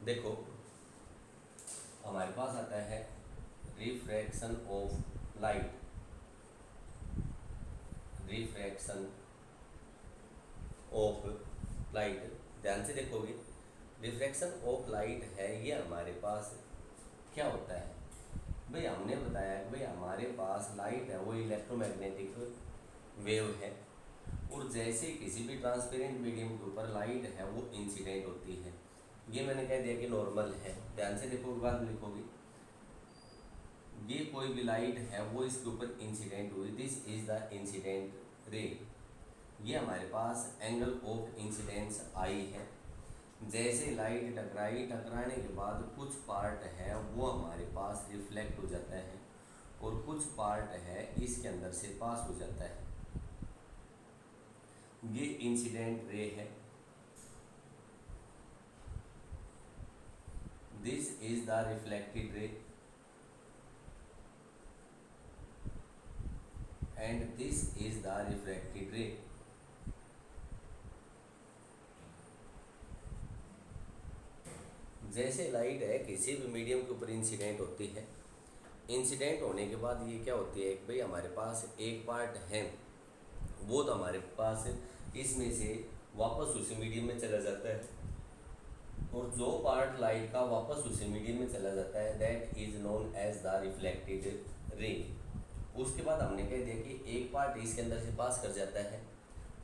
देखो हमारे पास आता है refraction of light. Refraction of light, ध्यान से देखोगे, रिफ्रैक्शन ऑफ लाइट है ये हमारे पास क्या होता है भाई। हमने बताया कि भाई हमारे पास लाइट है वो इलेक्ट्रोमैग्नेटिक वेव है, और जैसे किसी भी ट्रांसपेरेंट मीडियम के ऊपर लाइट है वो इंसिडेंट होती है। ये मैंने कह दिया कि नॉर्मल है, ध्यान से देखोगे, बाद में लिखोगे। ये कोई भी लाइट है वो इसके ऊपर इंसिडेंट हुई, this is the incident ray. ये हमारे पास एंगल ऑफ इंसिडेंस आई है। जैसे लाइट टकराई, टकराने के बाद कुछ पार्ट है वो हमारे पास रिफ्लेक्ट हो जाता है और कुछ पार्ट है इसके अंदर से पास हो जाता है। ये इंसिडेंट रे है। This is the reflected ray and this is the refracted रे। जैसे लाइट है किसी भी मीडियम के ऊपर इंसिडेंट होती है, इंसिडेंट होने के बाद ये क्या होती है कि भाई हमारे पास एक पार्ट है वो तो हमारे पास इसमें से वापस उसी मीडियम में चला जाता है, और जो पार्ट लाइट का वापस उसी मीडियम में चला जाता है that is known as the reflected ray. उसके बाद हमने कह दिया कि एक पार्ट इसके अंदर से पास कर जाता है,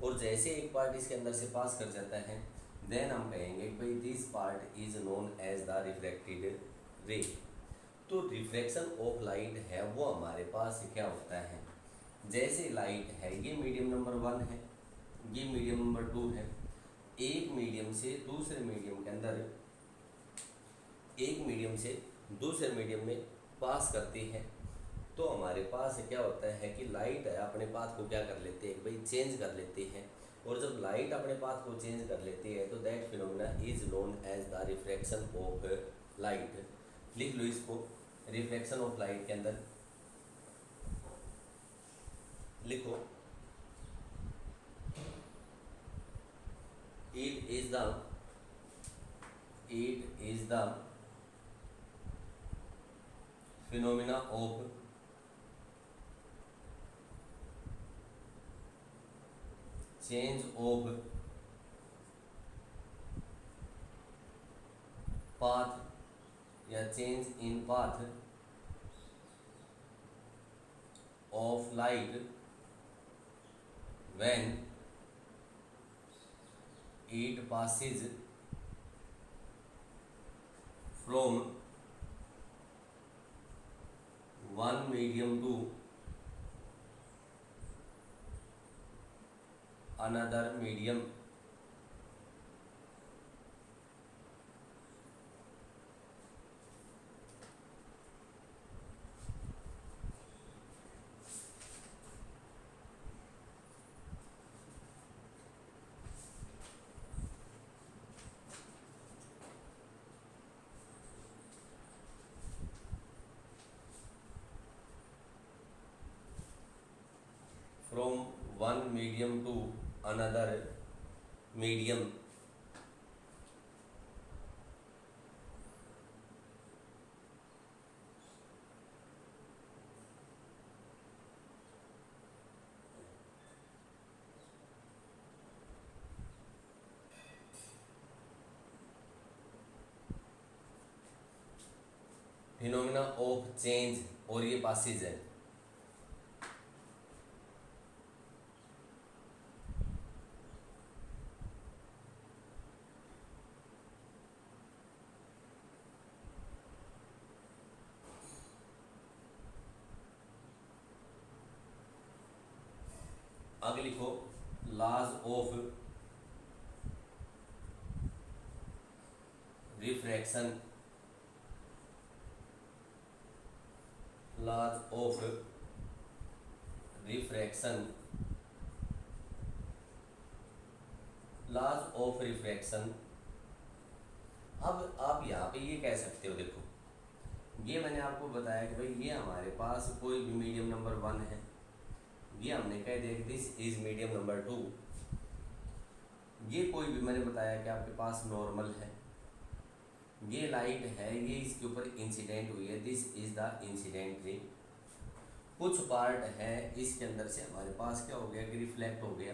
और जैसे एक पार्ट इसके अंदर से पास कर जाता है देन हम कहेंगे कि भाई this part is known as the refracted ray. तो रिफ्रैक्शन ऑफ लाइट है वो हमारे पास क्या होता है, जैसे लाइट है ये मीडियम नंबर 1 है, ये मीडियम नंबर 2 है, एक मीडियम से दूसरे मीडियम के अंदर, एक मीडियम से दूसरे मीडियम में पास करती है, तो हमारे पास क्या होता है कि लाइट है अपने पाथ को क्या कर लेते हैं भाई, चेंज कर लेती है। और जब लाइट अपने पाथ को चेंज कर लेती है तो that phenomena is known as the refraction of light. लिख लो इसको, रिफ्रैक्शन ऑफ लाइट के अंदर लिखो, it is the phenomena of change of path या change in path of light when it passes from one medium to another medium। from one medium to another medium। Phenomena of change, और ये passes है। आगे लिखो, laws of refraction, laws of refraction, laws of refraction. अब आप यहाँ पे ये कह सकते हो, देखो ये मैंने आपको बताया कि भाई ये हमारे पास कोई भी मीडियम नंबर 1 है, ये हमने कह दिया कि दिस इज मीडियम नंबर 2। ये कोई भी मैंने बताया कि आपके पास नॉर्मल है, ये लाइट है, ये इसके ऊपर इंसिडेंट हुई है, this is the incident ray. कुछ पार्ट है इसके अंदर से हमारे पास क्या हो गया कि रिफ्लेक्ट हो गया,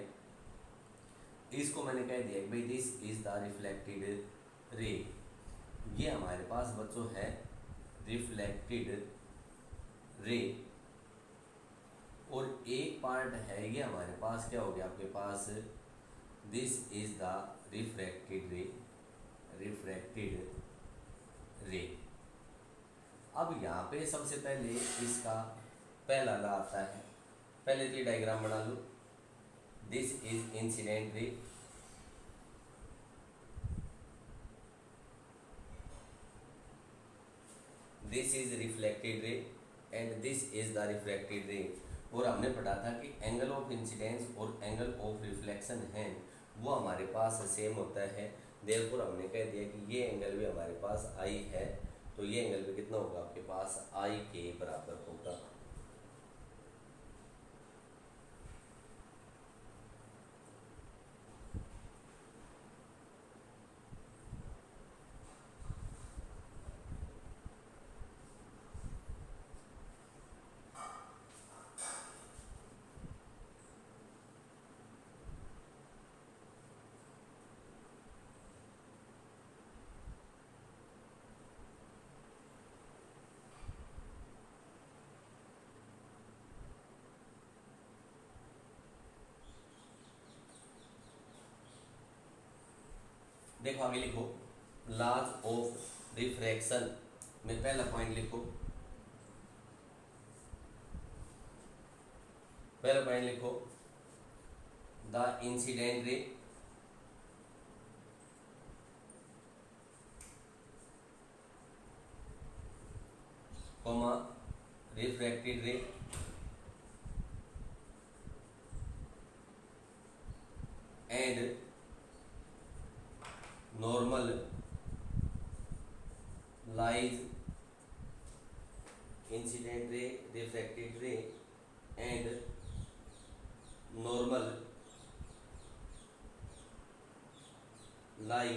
इसको मैंने कह दिया कि भाई दिस इज द रिफ्लेक्टेड रे। ये हमारे पास बच्चों है रिफ्लेक्टेड रे। और एक पार्ट है ये हमारे पास क्या हो गया आपके पास, this is the refracted ray, refracted ray. अब यहाँ पे सबसे पहले इसका पहला ला आता है, पहले तो ये डायग्राम बना लो, this is incident ray, this is reflected ray and this is the refracted ray. और हमने पढ़ा था कि एंगल ऑफ इंसिडेंस और एंगल ऑफ रिफ्लेक्शन है वो हमारे पास सेम होता है। देयरफॉर हमने कह दिया कि ये एंगल भी हमारे पास आई है, तो ये एंगल भी कितना होगा आपके पास, आई के बराबर होगा। देखो आगे लिखो, लॉज ऑफ रिफ्रैक्शन में पहला पॉइंट लिखो, पहला पॉइंट लिखो, the incident ray comma refracted रे and normal lies incident ray, refracted ray and normal lie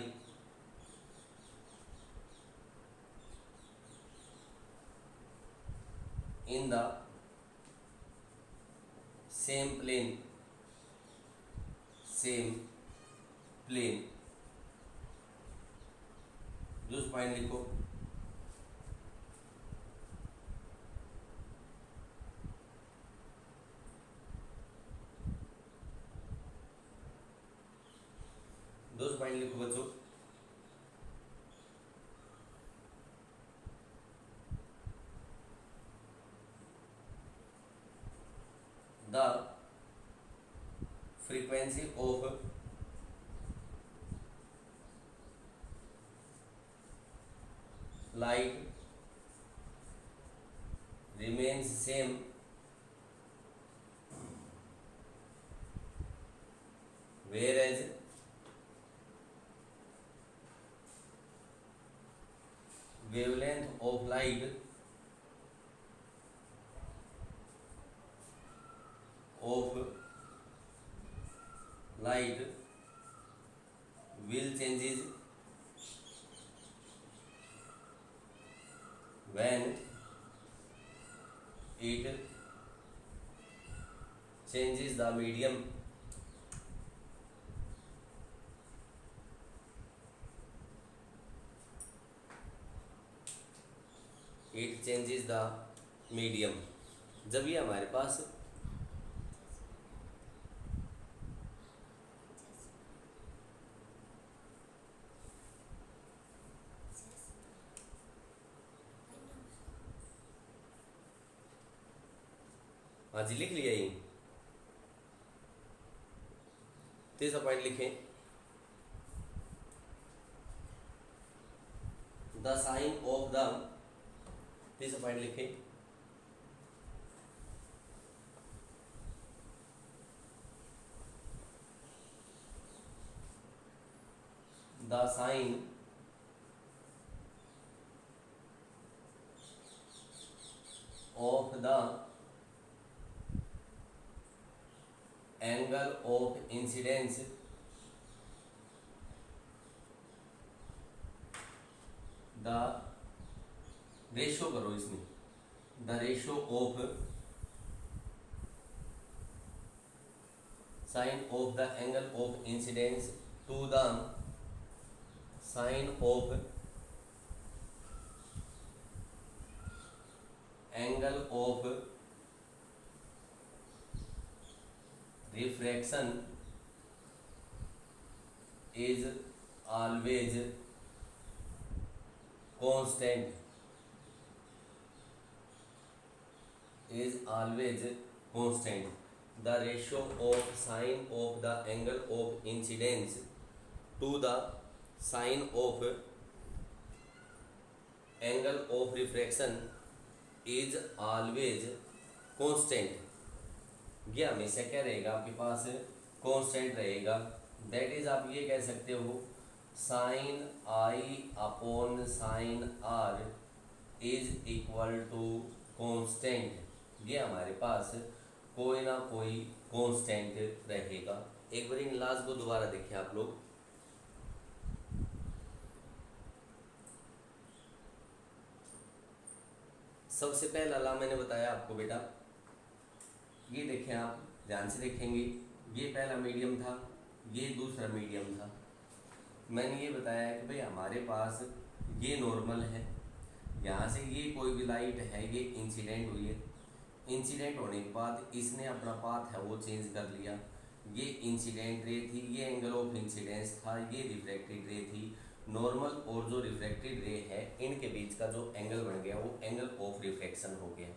in the same plane, same plane। दूसरा पॉइंट लिखो, दूसरा पॉइंट लिखो बच्चों, the frequency of light remains same whereas wavelength of light will changes when it changes the medium, it changes the medium। जब ये हमारे पास हाँ जी लिख लिया ये, तीसरा पॉइंट लिखें, द साइन ऑफ द, तीसरा पॉइंट लिखें, the sine of the angle of incidence the ratio करो इसमें, the ratio of sine of the angle of incidence to the sine of angle of refraction is always constant, is always constant. The ratio of sine of the angle of incidence to the sine of angle of refraction is always constant. ये हमेशा क्या रहेगा आपके पास, constant रहेगा। That is आप ये कह सकते हो sine I upon sine R is equal to constant. ये हमारे पास कोई ना कोई कांस्टेंट रहेगा। एक बार इन लास्ट को दोबारा देखें आप लोग। सबसे पहला ला मैंने बताया आपको बेटा, ये देखें आप ध्यान से देखेंगे, ये पहला मीडियम था, ये दूसरा मीडियम था। मैंने ये बताया कि भाई हमारे पास ये नॉर्मल है, यहाँ से ये कोई भी लाइट है, ये इंसिडेंट हुई है। इंसिडेंट होने के बाद इसने अपना पाथ है वो चेंज कर लिया। ये इंसिडेंट रे थी, ये एंगल ऑफ इंसिडेंस था, ये रिफ्रैक्टेड रे थी। नॉर्मल और जो रिफ्रैक्टेड रे है इनके बीच का जो एंगल बन गया वो एंगल ऑफ रिफ्लेक्शन हो गया।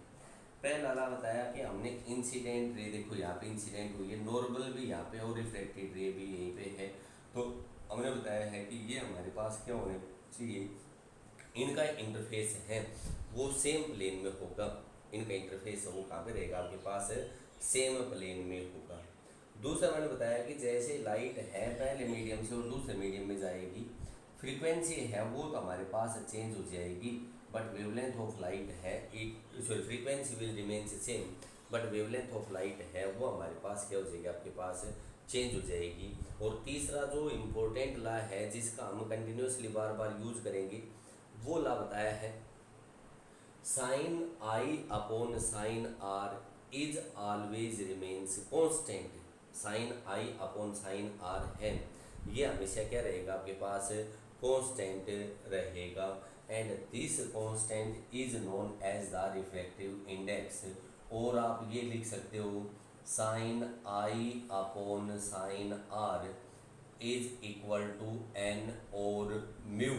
पहला ला बताया कि हमने इंसिडेंट रे, देखो यहाँ पे इंसिडेंट हुई है, नॉर्मल भी यहाँ पे और रिफ्लेक्टेड रे भी यहीं पे है। तो हमने बताया है कि ये हमारे पास क्या होने चाहिए, इनका इंटरफेस है वो सेम प्लेन में होगा। इनका इंटरफेस है वो कहाँ पे रहेगा, आपके पास सेम प्लेन में होगा। दूसरा मैंने बताया कि जैसे लाइट है पहले मीडियम से और दूसरे मीडियम में जाएगी, फ्रीक्वेंसी है वो तो हमारे पास चेंज हो जाएगी, बट वेवलेंथ ऑफ लाइट है frequency will remain same, but wavelength of light है वो हमारे पास क्या हो जाएगी, आपके पास चेंज हो जाएगी। और तीसरा जो इम्पोर्टेंट ला है जिसका हम कंटिन्यूसली बार बार यूज करेंगे वो ला बताया है sine I upon sine R is always remains constant. Sine I upon sine R है ये हमेशा क्या रहेगा, आपके पास कांस्टेंट रहेगा। And this constant is known as the refractive index. और आप ये लिख सकते हो sine I upon sine R is equal to N और म्यू।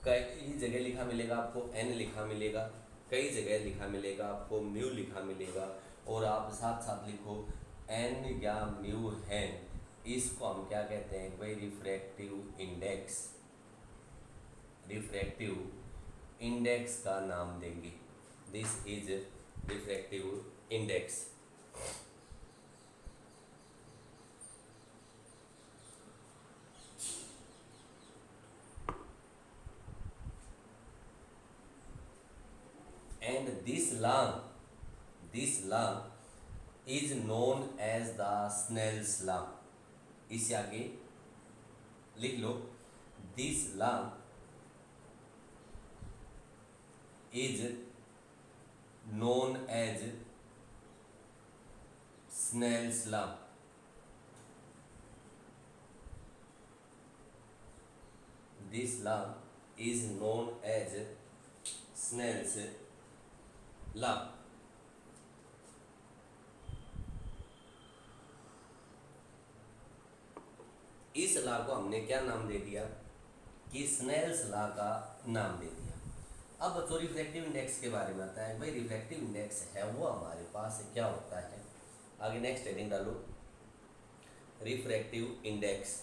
कई जगह लिखा मिलेगा आपको एन लिखा मिलेगा, कई जगह लिखा मिलेगा आपको म्यू लिखा मिलेगा। और आप साथ साथ लिखो एन या म्यू है, इसको हम क्या कहते हैं भाई, रिफ्रैक्टिव इंडेक्स। रिफ्रैक्टिव इंडेक्स का नाम देंगे, this is refractive index. And this law is known as the Snell's law. इससे आगे लिख लो this law is known as Snell's law. This law is known as Snell's law. इस law को हमने क्या नाम दे दिया कि स्नेल्स लॉ का नाम दे दिया। अब बच्चों रिफ्रैक्टिव इंडेक्स के बारे में आता है। भाई रिफ्रैक्टिव इंडेक्स है वो हमारे पास क्या होता है, आगे नेक्स्ट हेडिंग डालो रिफ्रैक्टिव इंडेक्स।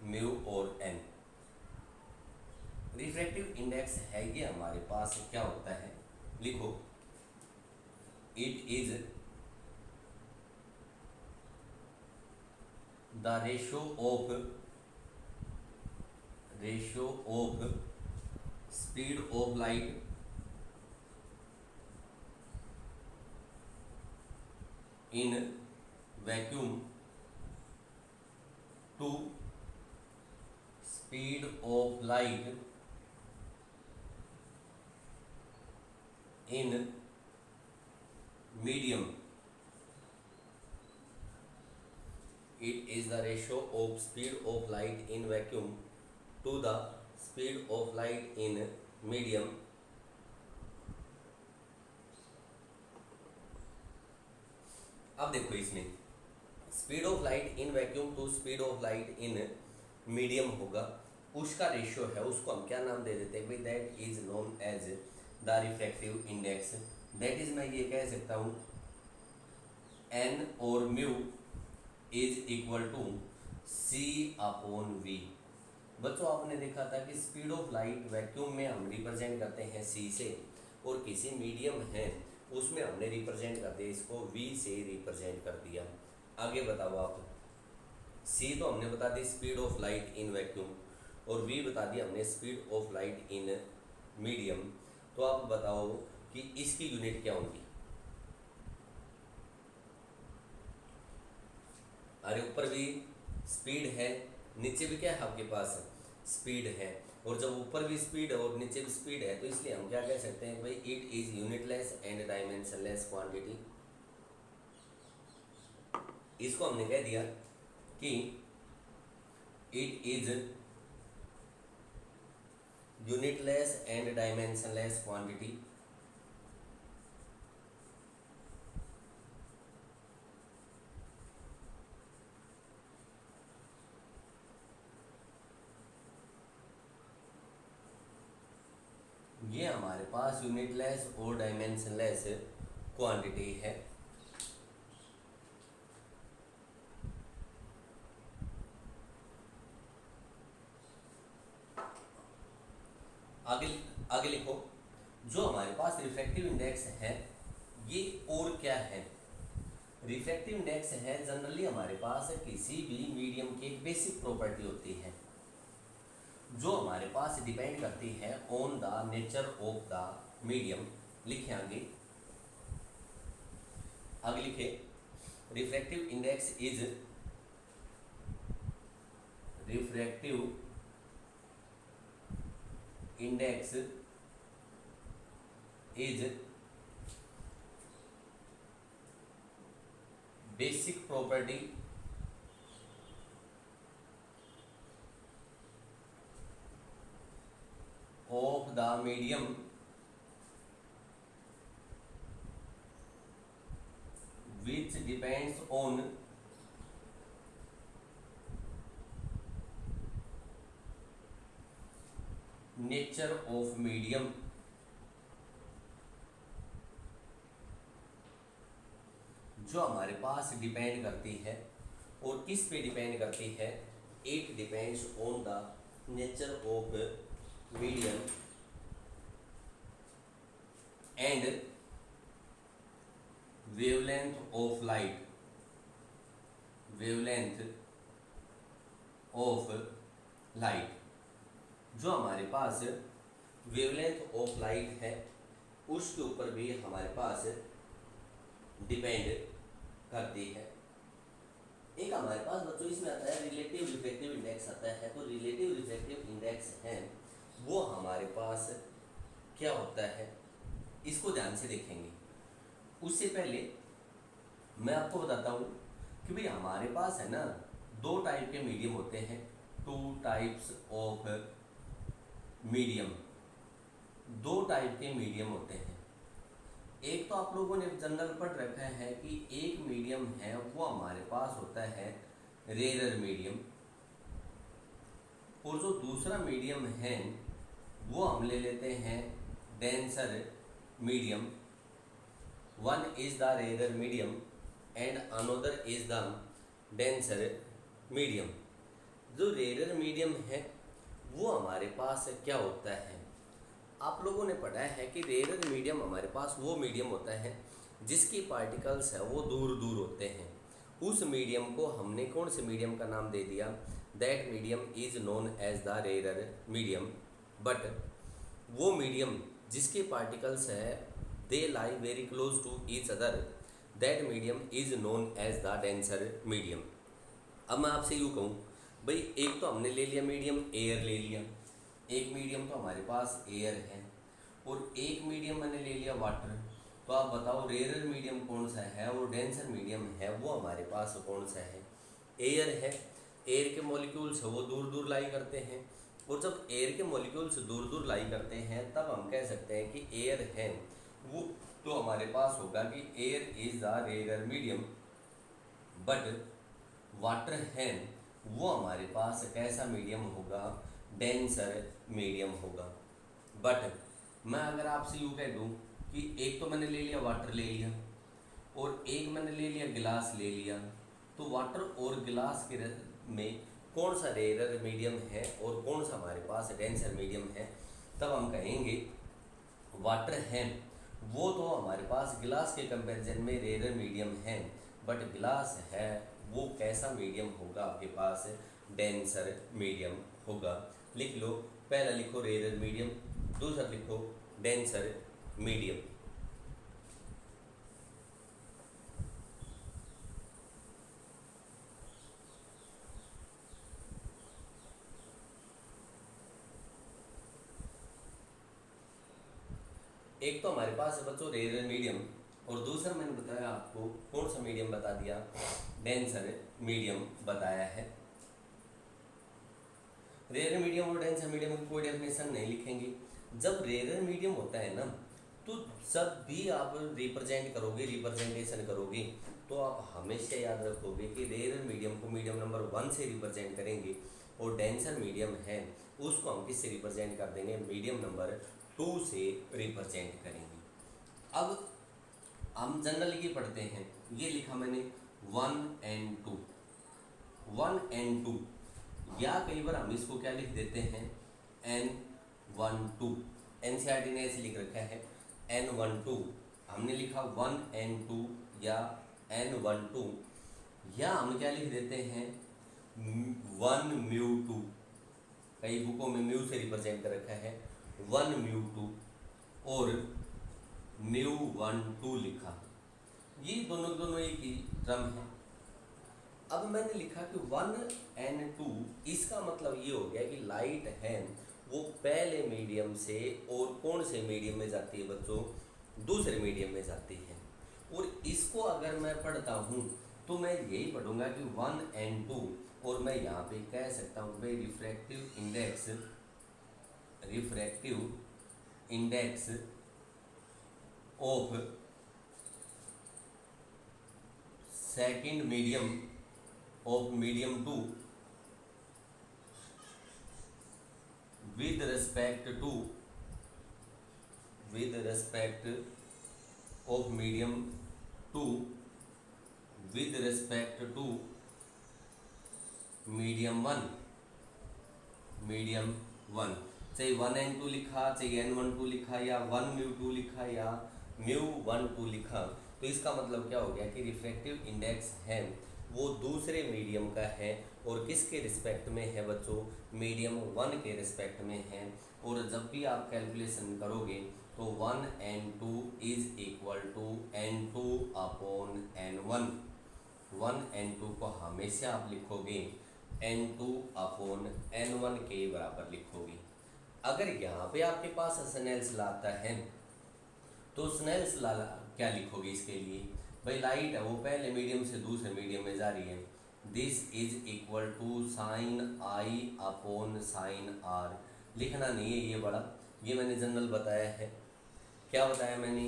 म्यू और एन। रिफ्रैक्टिव इंडेक्स है ये हमारे पास क्या होता है, लिखो it is the ratio of speed of light in vacuum to speed of light in medium. It is the ratio of speed of light in vacuum to the speed of light in medium. अब देखो इसमें speed of light in vacuum to speed of light in medium होगा, उसका ratio है, उसको हम क्या नाम दे देते हैं भाई, that is known as the refractive index. That is मैं ये कह सकता हूँ एन और mu is equal to C upon V. बच्चों आपने देखा था कि स्पीड ऑफ लाइट वैक्यूम में हम रिप्रेजेंट करते हैं सी से, और किसी मीडियम है उसमें हमने रिप्रेजेंट कर दिया, इसको वी से रिप्रेजेंट कर दिया। आगे बताओ आप, सी तो हमने बता दी speed of light in vacuum, और वी बता दिया हमने speed of light in medium. तो आप बताओ कि इसकी यूनिट क्या होंगी। अरे ऊपर भी स्पीड है, नीचे भी क्या है आपके पास स्पीड है, और जब ऊपर भी स्पीड है और नीचे भी स्पीड है तो इसलिए हम क्या कह सकते हैं भाई, it is unitless and dimensionless quantity. इसको हमने कह दिया कि it is unitless and dimensionless quantity. ये हमारे पास यूनिटलेस और डायमेंशनलेस क्वांटिटी है। आगे आगे लिखो, जो हमारे पास रिफ्रैक्टिव इंडेक्स है ये और क्या है। रिफ्रैक्टिव इंडेक्स है जनरली हमारे पास किसी भी मीडियम की एक बेसिक प्रॉपर्टी होती है जो हमारे पास डिपेंड करती है on the nature of the medium. लिखे आगे, आगे लिखे, refractive index is refractive index is basic property of the medium which depends on nature of medium। जो हमारे पास डिपेंड करती है, और किस पे डिपेंड करती है, it depends on the nature of medium and wavelength of light, wavelength of light। जो हमारे पास वेवलेंथ ऑफ लाइट है उसके ऊपर भी हमारे पास डिपेंड करती है। एक हमारे पास बच्चों इसमें आता है रिलेटिव रिफ्रैक्टिव इंडेक्स आता है। तो रिलेटिव रिफ्रैक्टिव इंडेक्स है वो हमारे पास क्या होता है, इसको ध्यान से देखेंगे। उससे पहले मैं आपको बताता हूँ कि भाई हमारे पास है ना दो टाइप के मीडियम होते हैं, टू टाइप्स ऑफ मीडियम। दो टाइप के मीडियम होते हैं। एक तो आप लोगों ने जनरल पढ़ रखा है कि एक मीडियम है वो हमारे पास होता है रेयर मीडियम, और जो दूसरा मीडियम है वो हम ले लेते हैं denser medium. One is the rare medium and another is the denser medium. जो रेयर मीडियम है वो हमारे पास क्या होता है, आप लोगों ने पढ़ा है कि रेयर मीडियम हमारे पास वो मीडियम होता है जिसकी पार्टिकल्स है वो दूर दूर होते हैं। उस मीडियम को हमने कौन से मीडियम का नाम दे दिया, that medium is known as the rare medium. But वो मीडियम जिसके पार्टिकल्स है they lie very close to each other, that medium is known as the denser medium. अब मैं आपसे यूँ कहूँ भाई, एक तो हमने ले लिया मीडियम एयर ले लिया, एक मीडियम तो हमारे पास एयर है, और एक मीडियम मैंने ले लिया वाटर। तो आप बताओ रेयर मीडियम कौन सा है और डेंसर मीडियम है वो हमारे पास कौन सा है? एयर है। एयर के मॉलिक्यूल्स वो दूर दूर लाई करते हैं, और जब एयर के मॉलिक्यूल्स दूर दूर लाई करते हैं तब हम कह सकते हैं कि एयर है वो, तो हमारे पास होगा कि air is the rare medium, but water है वो हमारे पास कैसा मीडियम होगा? डेंसर मीडियम होगा। बट मैं अगर आपसे यूँ कह दूँ कि एक तो मैंने ले लिया वाटर ले लिया, और एक मैंने ले लिया गिलास ले लिया, तो वाटर और गिलास के में कौन सा रेयर मीडियम है और कौन सा हमारे पास डेंसर मीडियम है? तब हम कहेंगे वाटर है वो तो हमारे पास गिलास के कंपैरिजन में रेयर मीडियम है, बट गिलास है वो कैसा मीडियम होगा आपके पास? डेंसर मीडियम होगा। लिख लो, पहला लिखो रेयर मीडियम, दूसरा लिखो डेंसर मीडियम। एक तो हमारे पास है बच्चों रेयर मीडियम, और दूसरा मैंने बताया आपको कौन सा मीडियम बता दिया? डेंसर मीडियम बताया है। रेयर मीडियम और डेंसर मीडियम की कोई डेफिनेशन नहीं लिखेंगे। जब रेयर मीडियम होता है ना, तो जब भी आप रिप्रेजेंट करोगे, रिप्रेजेंटेशन करोगे, तो आप हमेशा याद रखोगे कि रेयर मीडियम को मीडियम नंबर 1 से रिप्रेजेंट करेंगे, और डेंसर मीडियम है उसको हम किससे रिप्रेजेंट कर देंगे? मीडियम नंबर 2 से रिप्रेजेंट करेंगे। अब हम जनरल की पढ़ते हैं, ये लिखा मैंने 1 and 2, 1 and 2, या कई बार हम इसको क्या लिख देते हैं? N12। NCERT ने ऐसे लिख रखा है N12, हमने लिखा 1 and 2 या N12, या हम क्या लिख देते हैं 1 म्यू 2, कई बुकों में म्यू से रिप्रेजेंट कर रखा है 1 म्यू 2 और म्यू 1 2 लिखा, ये दोनों दोनों एक ही टर्म है। अब मैंने लिखा कि 1 and 2, इसका मतलब ये हो गया कि लाइट है वो पहले मीडियम से और कौन से मीडियम में जाती है बच्चों? दूसरे मीडियम में जाती है। और इसको अगर मैं पढ़ता हूँ तो मैं यही पढ़ूंगा कि 1 and 2, और मैं यहाँ पे कह सकता हूँ भाई refractive index of second medium of medium 2 with respect of medium 2 with respect to medium 1, चाहे 1 and 2 लिखा, चाहे N12 लिखा, या 1 म्यू 2 लिखा, या म्यू 1 2 लिखा, तो इसका मतलब क्या हो गया कि रिफ्रैक्टिव इंडेक्स है वो दूसरे मीडियम का है, और किसके रिस्पेक्ट में है बच्चों? मीडियम 1 के रिस्पेक्ट में है। और जब भी आप कैलकुलेशन करोगे तो 1 and 2 is equal to N2 upon N1। 1 and 2 को हमेशा आप लिखोगे N2 अपॉन N1 के बराबर लिखोगे। अगर यहाँ पे आपके पास स्नेल्स लॉ आता है तो स्नेल्स लॉ क्या लिखोगे इसके लिए? भाई लाइट है वो पहले मीडियम से दूसरे मीडियम में जा रही है, this is equal to sine I upon sine R. लिखना नहीं है ये बड़ा, ये मैंने जनरल बताया है। क्या बताया मैंने?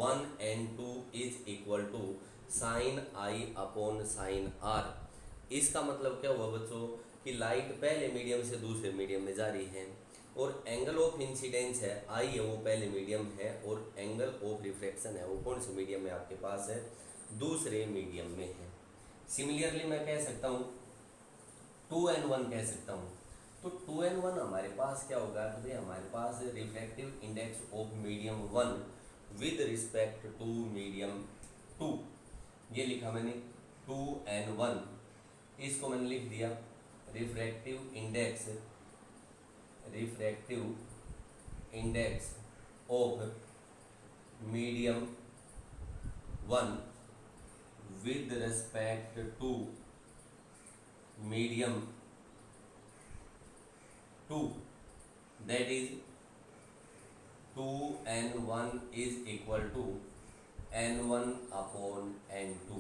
1 and 2 is equal to sine I upon sine R. इसका मतलब क्या हुआ बच्चों कि लाइट पहले मीडियम से दूसरे मीडियम में जा रही है, और एंगल ऑफ इंसिडेंस है आई है वो पहले मीडियम है, और एंगल ऑफ रिफ्रैक्शन है वो कौन से मीडियम में आपके पास है? दूसरे मीडियम में है। सिमिलरली मैं कह सकता हूँ 2 and 1 कह सकता हूँ, तो 2 and 1 हमारे पास क्या होगा? तो भाई हमारे पास refractive index of medium 1 with respect to medium 2, ये लिखा मैंने 2 and 1, इसको मैंने लिख दिया refractive index of medium 1 with respect to medium 2, that is 2n1 is equal to n1 upon n2।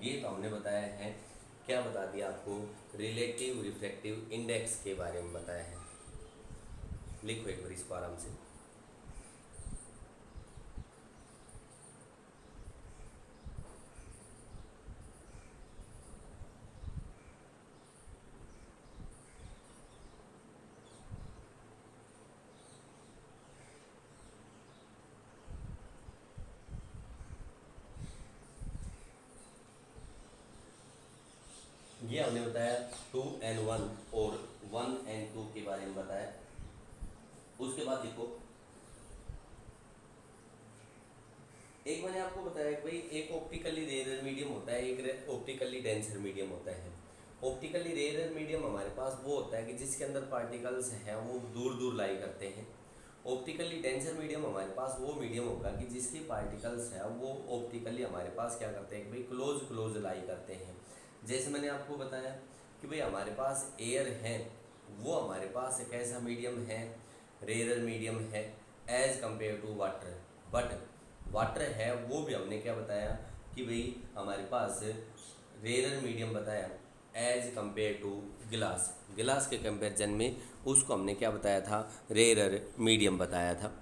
ये तो हमने बताया है, क्या बता दिया आपको, रिलेटिव रिफ्रैक्टिव इंडेक्स के बारे में बताया है। लिखो एक बार इसको आराम से। ये हमने बताया 2n1 और 1n2 के बारे में बताया। उसके बाद देखो, एक मैंने आपको बताया कि भाई एक ऑप्टिकली रेयर मीडियम होता है, एक ऑप्टिकली डेंसर मीडियम होता है। ऑप्टिकली रेयर मीडियम हमारे पास वो होता है कि जिसके अंदर पार्टिकल्स हैं वो दूर दूर लाई करते हैं। ऑप्टिकली डेंसर मीडियम हमारे पास वो मीडियम होगा कि जिसके पार्टिकल्स हैं वो ऑप्टिकली हमारे पास क्या करते हैं कि भाई क्लोज क्लोज लाई करते हैं। जैसे मैंने आपको बताया कि भाई हमारे पास एयर है, वो हमारे पास एक ऐसा मीडियम है, रेयर मीडियम है as compare to water. But water है वो भी हमने क्या बताया कि भाई हमारे पास रेयर मीडियम बताया as compare to glass. Glass के कंपेरिजन में उसको हमने क्या बताया था, रेयर मीडियम बताया था।